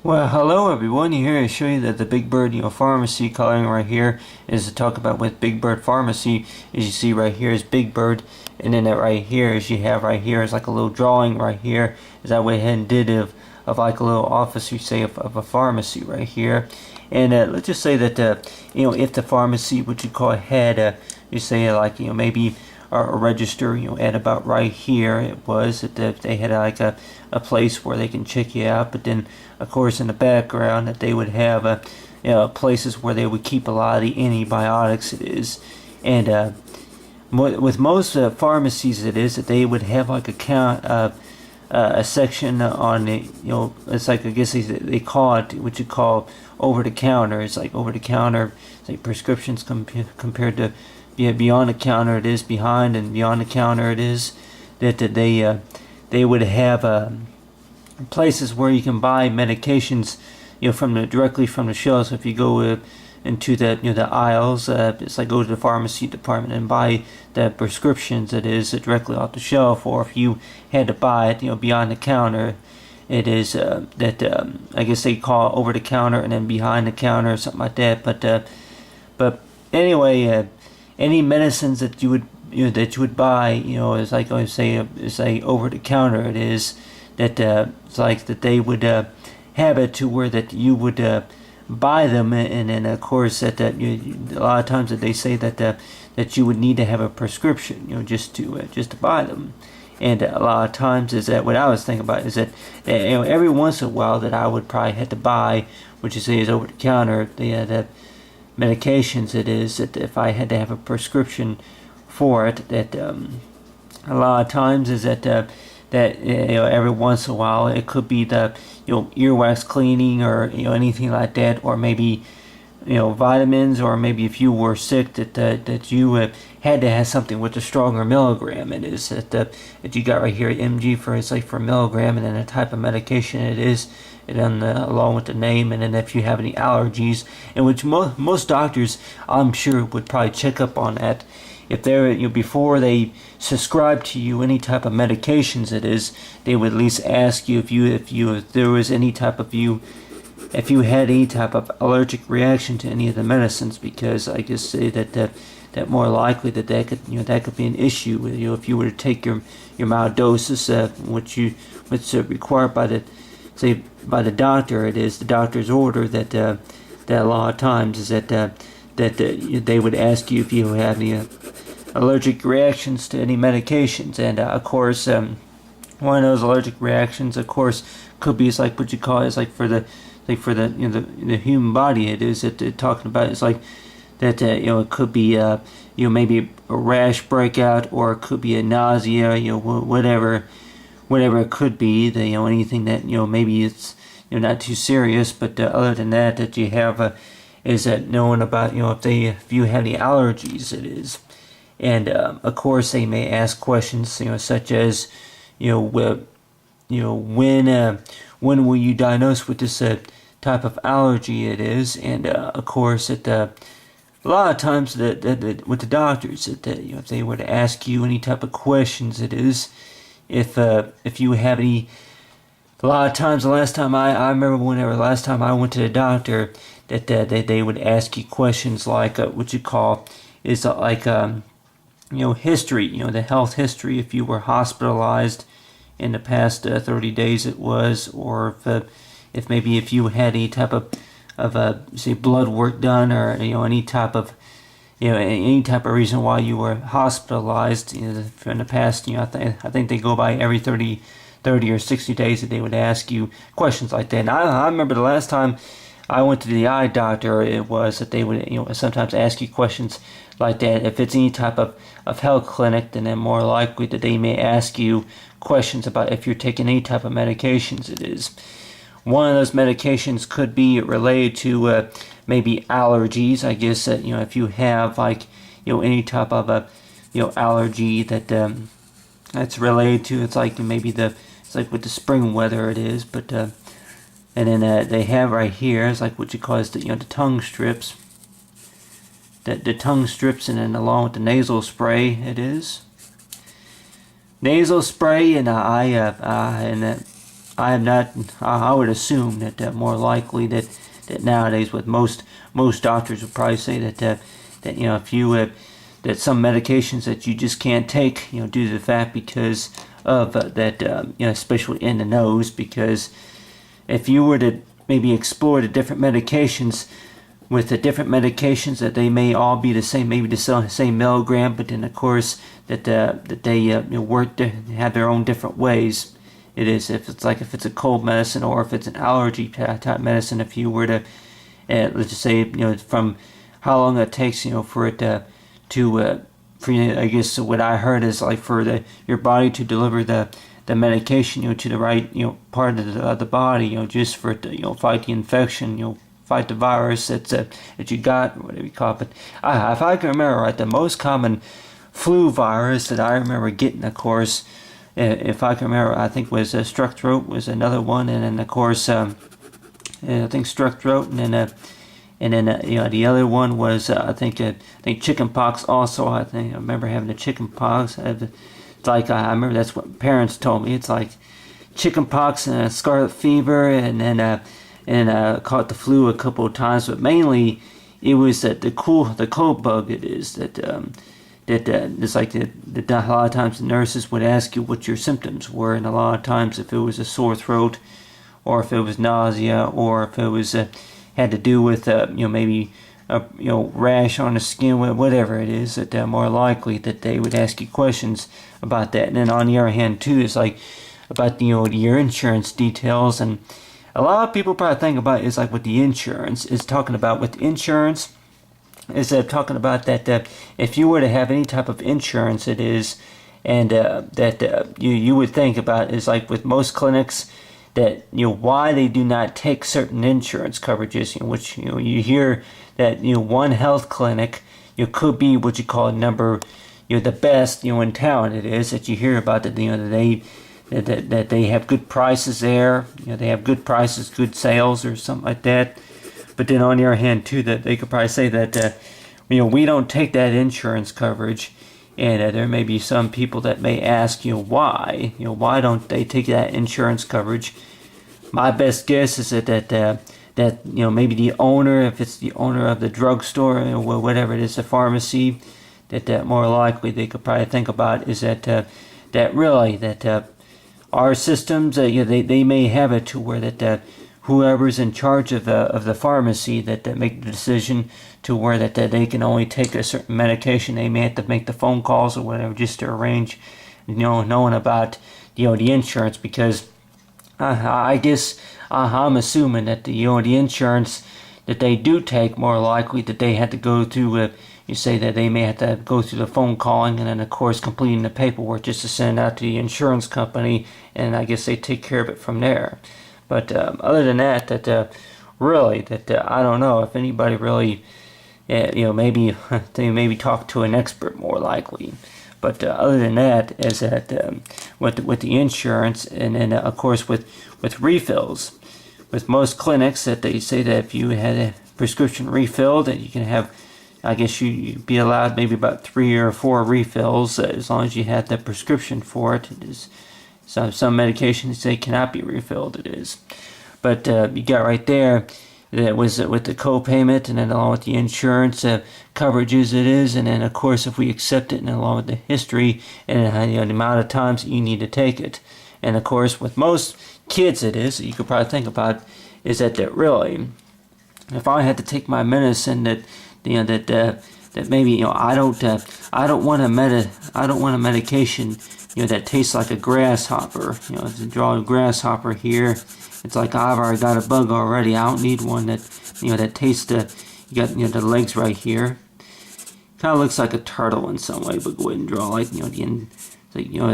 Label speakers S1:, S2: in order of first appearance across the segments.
S1: Well, hello everyone. Here to show you that the Big Bird, pharmacy coloring right here is to talk about with Big Bird Pharmacy. As you see right here is Big Bird, and then that right here, as you have right here, is like a little drawing right here. Is that way ahead and did of like a little office, you say, of a pharmacy right here. And let's just say that if the pharmacy, what you call had, you say like maybe a register, at about right here it was that they had like a place where they can check you out, but then of course in the background that they would have places where they would keep a lot of the antibiotics it is. And with most pharmacies it is that they would have like a section on it, it's like, I guess they call it what you call over the counter. It's like over the counter, it's like prescriptions compared to beyond the counter it is behind, and beyond the counter it is that they would have places where you can buy medications, directly from the shelves. If you go into the aisles, it's like go to the pharmacy department and buy the prescriptions. It is directly off the shelf, or if you had to buy it, beyond the counter, it is that I guess they call over the counter and then behind the counter or something like that. But anyway, any medicines that you would buy, is like I say, it's like over the counter. It is that it's like that they would have it to where that you would buy them, and then of course a lot of times that they say that you would need to have a prescription, just to buy them. And a lot of times is that what I was thinking about is that every once in a while that I would probably have to buy, which you say is over the counter, the medications. It is that if I had to have a prescription for it, that a lot of times is that every once in a while it could be the earwax cleaning, or anything like that, or maybe vitamins, or maybe if you were sick that you had to have something with a stronger milligram. It is that you got right here mg for, it's like for milligram, and then the type of medication it is, and along with the name, and then if you have any allergies, in which most doctors I'm sure would probably check up on that. If they're before they prescribe to you any type of medications, it is they would at least ask you if there was any type of if you had any type of allergic reaction to any of the medicines, because I just say that more likely that could be an issue with if you were to take your mild doses, which required by the doctor. It is the doctor's order that a lot of times is that they would ask you if you have any allergic reactions to any medications. And of course, one of those allergic reactions, of course, could be, it's like what you call, it's like for the the human body. It is that they're talking about. It's like that it could be maybe a rash breakout, or it could be a nausea, whatever it could be. Anything that maybe it's not too serious, but other than that you have is that knowing about if you have any allergies. It is. And of course they may ask questions such as when were you diagnosed with this type of allergy. It is. And of course a lot of times that with the doctors, that if they were to ask you any type of questions, it is, if you have any. A lot of times, the last time I remember last time I went to the doctor, that they would ask you questions like what you call is like history, the health history, if you were hospitalized in the past 30 days it was, or if maybe if you had any type of say blood work done, or any type of any type of reason why you were hospitalized in the past. I think they go by every 30 or 60 days that they would ask you questions like that. And I remember the last time I went to the eye doctor, it was that they would sometimes ask you questions like that. If it's any type of health clinic, then they're more likely that they may ask you questions about if you're taking any type of medications. It is. One of those medications could be related to maybe allergies. I guess that if you have like any type of a allergy that that's related to, it's like maybe it's like with the spring weather it is. But and then they have right here, it's like what you call is the tongue strips. The tongue strips, and then along with the nasal spray, it is nasal spray. And I am not. I would assume that more likely that nowadays with most doctors would probably say that if you that some medications that you just can't take due to the fact because of that especially in the nose, because if you were to maybe explore the different medications with the different medications that they may all be the same, maybe the same milligram, but then of course that they work to have their own different ways. It is if it's a cold medicine or if it's an allergy type medicine. If you were to let's just say from how long it takes for it for I guess what I heard is like for your body to deliver the medication to the right part of the body just for it to fight the infection fight the virus that you got, or whatever you call it. But if I can remember right, the most common flu virus that I remember getting, of course, if I can remember, I think was strep throat was another one, and then of course I think strep throat, and then the other one was I think chicken pox also. I remember having the chicken pox. It's like I remember that's what parents told me. It's like chicken pox and scarlet fever, and then caught the flu a couple of times, but mainly it was that the cold bug. It is that it's like that a lot of times the nurses would ask you what your symptoms were, and a lot of times if it was a sore throat, or if it was nausea, or if it was had to do with maybe a rash on the skin, whatever it is, that more likely that they would ask you questions about that. And then on the other hand too, it's like about your insurance details. And a lot of people probably think about it is like with the insurance is talking about with insurance is talking about that if you were to have any type of insurance, it is, and that you would think about is like with most clinics that why they do not take certain insurance coverages, which you hear that one health clinic could be what you call number the best in town. It is that you hear about that that they have good prices there. They have good prices, good sales, or something like that. But then on the other hand, too, that they could probably say that we don't take that insurance coverage, and there may be some people that may ask why why don't they take that insurance coverage. My best guess is that maybe the owner, if it's the owner of the drugstore or whatever it is, the pharmacy, that more likely they could probably think about is that really that our systems, they may have it to where that whoever's in charge of the pharmacy that make the decision to where that they can only take a certain medication. They may have to make the phone calls or whatever just to arrange, knowing about the insurance, because I guess I'm assuming that the insurance that they do take more likely that they had to go through. You say that they may have to go through the phone calling and then of course completing the paperwork just to send out to the insurance company, and I guess they take care of it from there. But other than that, really I don't know if anybody really maybe they maybe talk to an expert more likely. But other than that, is that with the insurance, and then of course with refills, with most clinics that they say that if you had a prescription refilled, that you can have, I guess you'd be allowed maybe about 3 or 4 refills as long as you had the prescription for it. It is some medications they cannot be refilled. It is, but you got right there that was with the co-payment, and then along with the insurance coverages it is, and then of course if we accept it, and along with the history and the amount of times that you need to take it, and of course with most kids it is, you could probably think about is that really, if I had to take my medicine that that maybe I don't want a medication that tastes like a grasshopper. To draw a grasshopper here, it's like I've already got a bug already. I don't need one that that tastes you got the legs right here. Kind of looks like a turtle in some way, but go ahead and draw like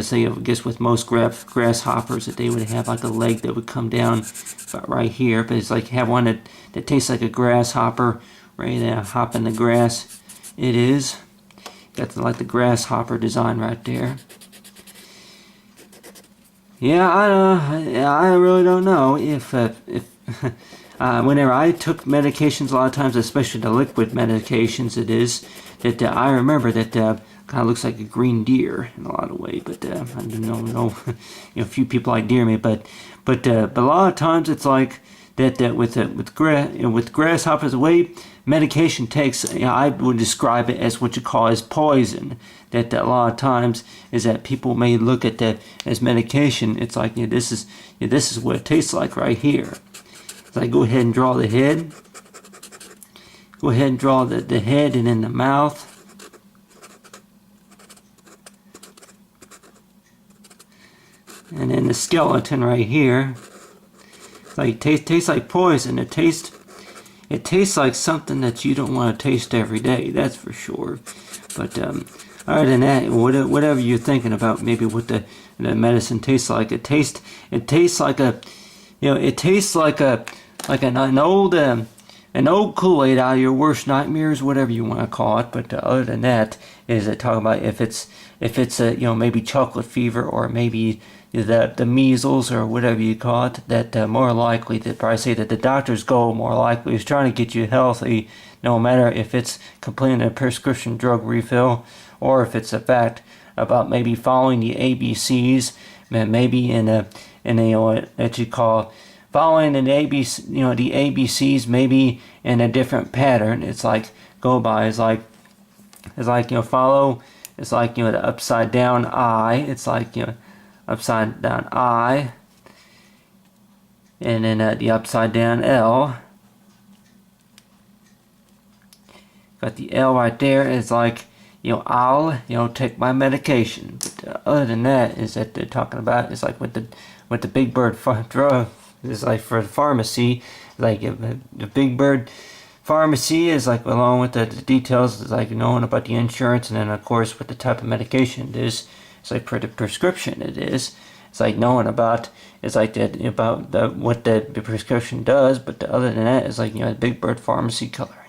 S1: say I guess with most grasshoppers that they would have like a leg that would come down about right here, but it's like have one that tastes like a grasshopper, ready to hop in the grass. It is got like the grasshopper design right there. Yeah, I really don't know if whenever I took medications, a lot of times, especially the liquid medications, it is that I remember that kind of looks like a green deer in a lot of ways. But I don't know, a few people like deer me, but But a lot of times it's like that with grasshoppers, the way medication takes, I would describe it as what you call as poison. That a lot of times is that people may look at that as medication. It's like, this is what it tastes like right here. So I go ahead and draw the head. Go ahead and draw the head and then the mouth. And then the skeleton right here. It's like tastes like poison. It tastes like something that you don't want to taste every day. That's for sure. But other than that, whatever you're thinking about, maybe what the medicine tastes like, it tastes like a, it tastes like an old Kool-Aid out of your worst nightmares, whatever you want to call it. But other than that, is it talking about if it's a maybe chocolate fever or maybe the measles or whatever you call it, that more likely, that probably say that the doctor's goal more likely is trying to get you healthy, no matter if it's completing a prescription drug refill or if it's a fact about maybe following the ABCs, maybe in a that you call following an ABC, the ABCs maybe in a different pattern. It's like go by is like follow. It's like the upside down I. It's like upside down I, and then the upside down L. Got the L right there. It's like I'll take my medication. But other than that, is that they're talking about is like with the Big Bird drug. It's like for the pharmacy, like the Big Bird pharmacy is like along with the details, is like knowing about the insurance, and then of course with the type of medication it is. It's like for the prescription it is. It's like knowing about, it's like that about what the prescription does. But other than that, it's like the Big Bird pharmacy color.